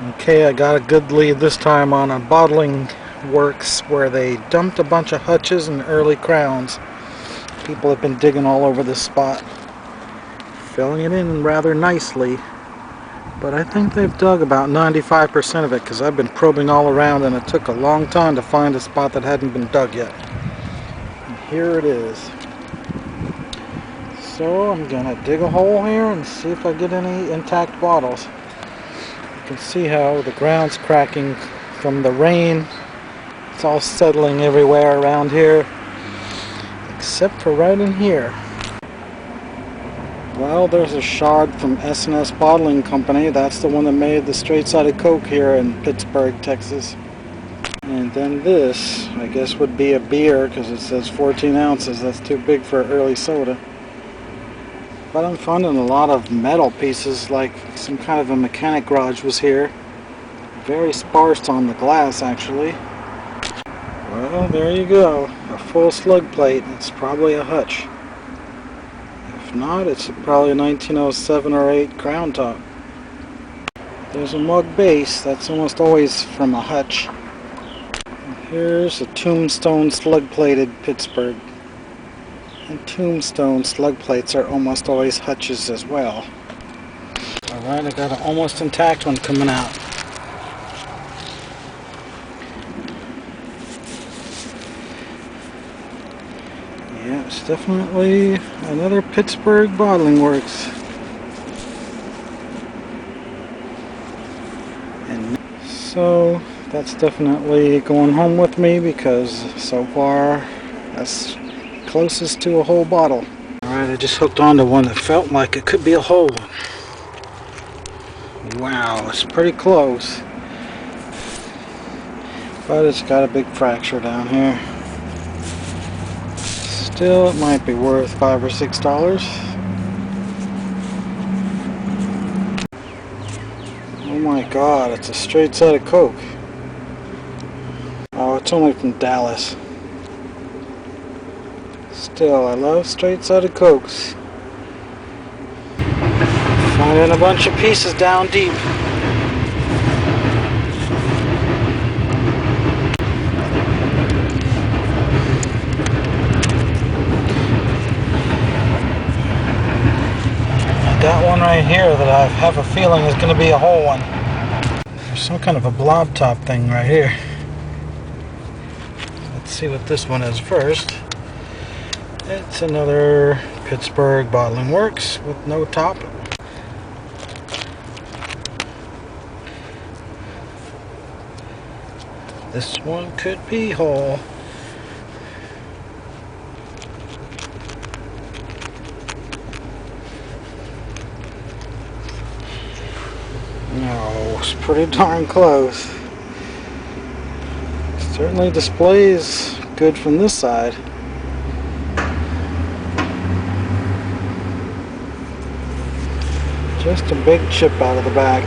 Okay, I got a good lead this time on a bottling works where they dumped a bunch of hutches and early crowns. People have been digging all over this spot, filling it in rather nicely, but I think they've dug about 95% of it because I've been probing all around and it took a long time to find a spot that hadn't been dug yet. And here it is. So I'm gonna dig a hole here and see if I get any intact bottles. You can see how the ground's cracking from the rain. It's all settling everywhere around here, except for right in here. Well, there's a shard from S&S Bottling Company. That's the one that made the straight-sided Coke here in Pittsburg, Texas. And then this, I guess, would be a beer because it says 14 ounces. That's too big for an early soda. But I'm finding a lot of metal pieces, like some kind of a mechanic garage was here. Very sparse on the glass, actually. Well, there you go. A full slug plate. It's probably a hutch. If not, it's probably a 1907 or 8 crown top. There's a mug base. That's almost always from a hutch. And here's a tombstone slug plated Pittsburg. And tombstone slug plates are almost always hutches as well. Alright, I got an almost intact one coming out. Yeah, it's definitely another Pittsburg bottling works. And so that's definitely going home with me because so far that's closest to a whole bottle. Alright, I just hooked onto one that felt like it could be a whole one. Wow, it's pretty close. But it's got a big fracture down here. Still, it might be worth $5 or $6. Oh my god, it's a straight-sided Coke. Oh, it's only from Dallas. Still, I love straight-sided Cokes. Finding a bunch of pieces down deep. I got one right here that I have a feeling is going to be a whole one. There's some kind of a blob top thing right here. Let's see what this one is first. It's another Pittsburg Bottling Works with no top. This one could be whole. No, it's pretty darn close. Certainly displays good from this side. Just a big chip out of the back.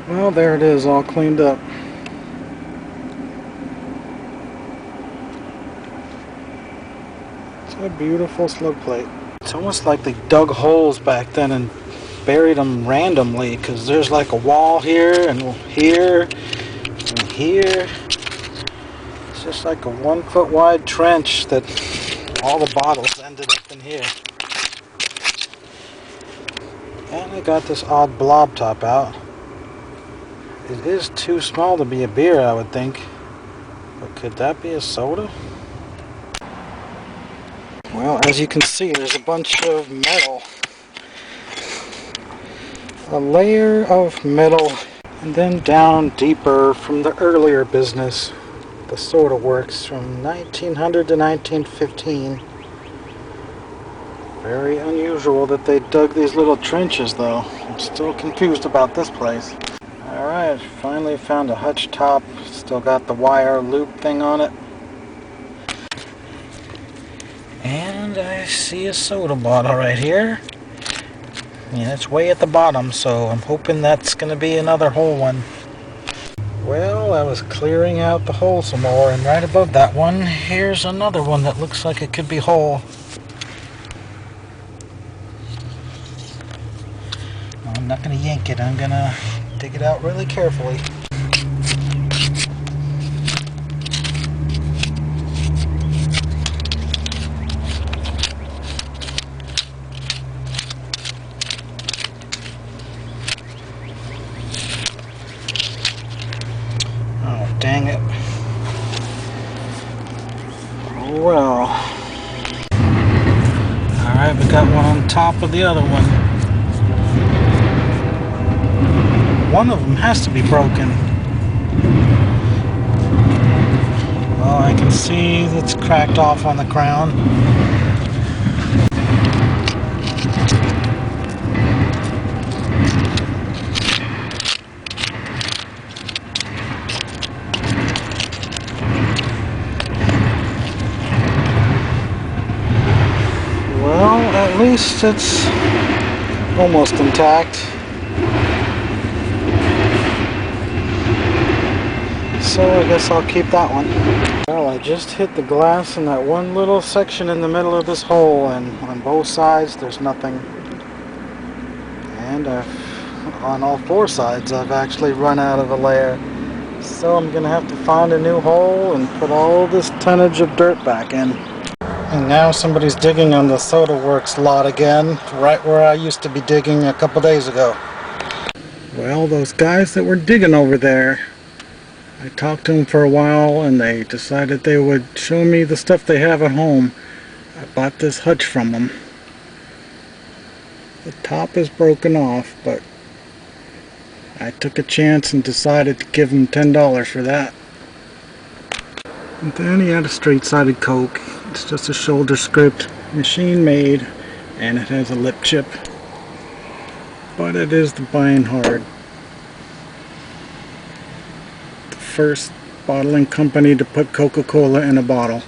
Well, there it is, all cleaned up. It's a beautiful slug plate. It's almost like they dug holes back then and buried them randomly, because there's like a wall here and here and here. It's just like a 1 foot wide trench that all the bottles ended up in here. And I got this odd blob top out. It is too small to be a beer, I would think. But could that be a soda? Well, as you can see, there's a bunch of metal. A layer of metal. And then down deeper from the earlier business. The soda works from 1900 to 1915. Very unusual that they dug these little trenches, though. I'm still confused about this place. Alright, finally found a hutch top. Still got the wire loop thing on it. And I see a soda bottle right here. Yeah, it's way at the bottom, so I'm hoping that's going to be another whole one. Well, I was clearing out the hole some more, and right above that one, here's another one that looks like it could be whole. I'm not going to yank it, I'm going to dig it out really carefully. Oh, dang it. Well. Alright, we got one on top of the other one. One of them has to be broken. Well, I can see it's cracked off on the crown. Well, at least it's almost intact. So I guess I'll keep that one. Well, I just hit the glass in that one little section in the middle of this hole, and on both sides there's nothing. And on all four sides I've actually run out of a layer. So I'm gonna have to find a new hole and put all this tonnage of dirt back in. And now somebody's digging on the Soda Works lot again, right where I used to be digging a couple days ago. Well, those guys that were digging over there, I talked to them for a while and they decided they would show me the stuff they have at home. I bought this hutch from them. The top is broken off, but I took a chance and decided to give them $10 for that. And then he had a straight-sided Coke. It's just a shoulder script, machine made, and it has a lip chip. But it is the buying hard. The first bottling company to put Coca-Cola in a bottle.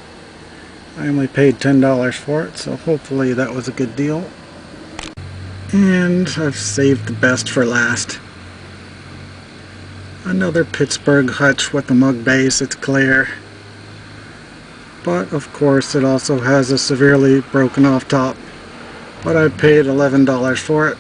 I only paid $10 for it, so hopefully that was a good deal. And I've saved the best for last. Another Pittsburg hutch with a mug base. It's clear. But of course it also has a severely broken off top. But I paid $11 for it.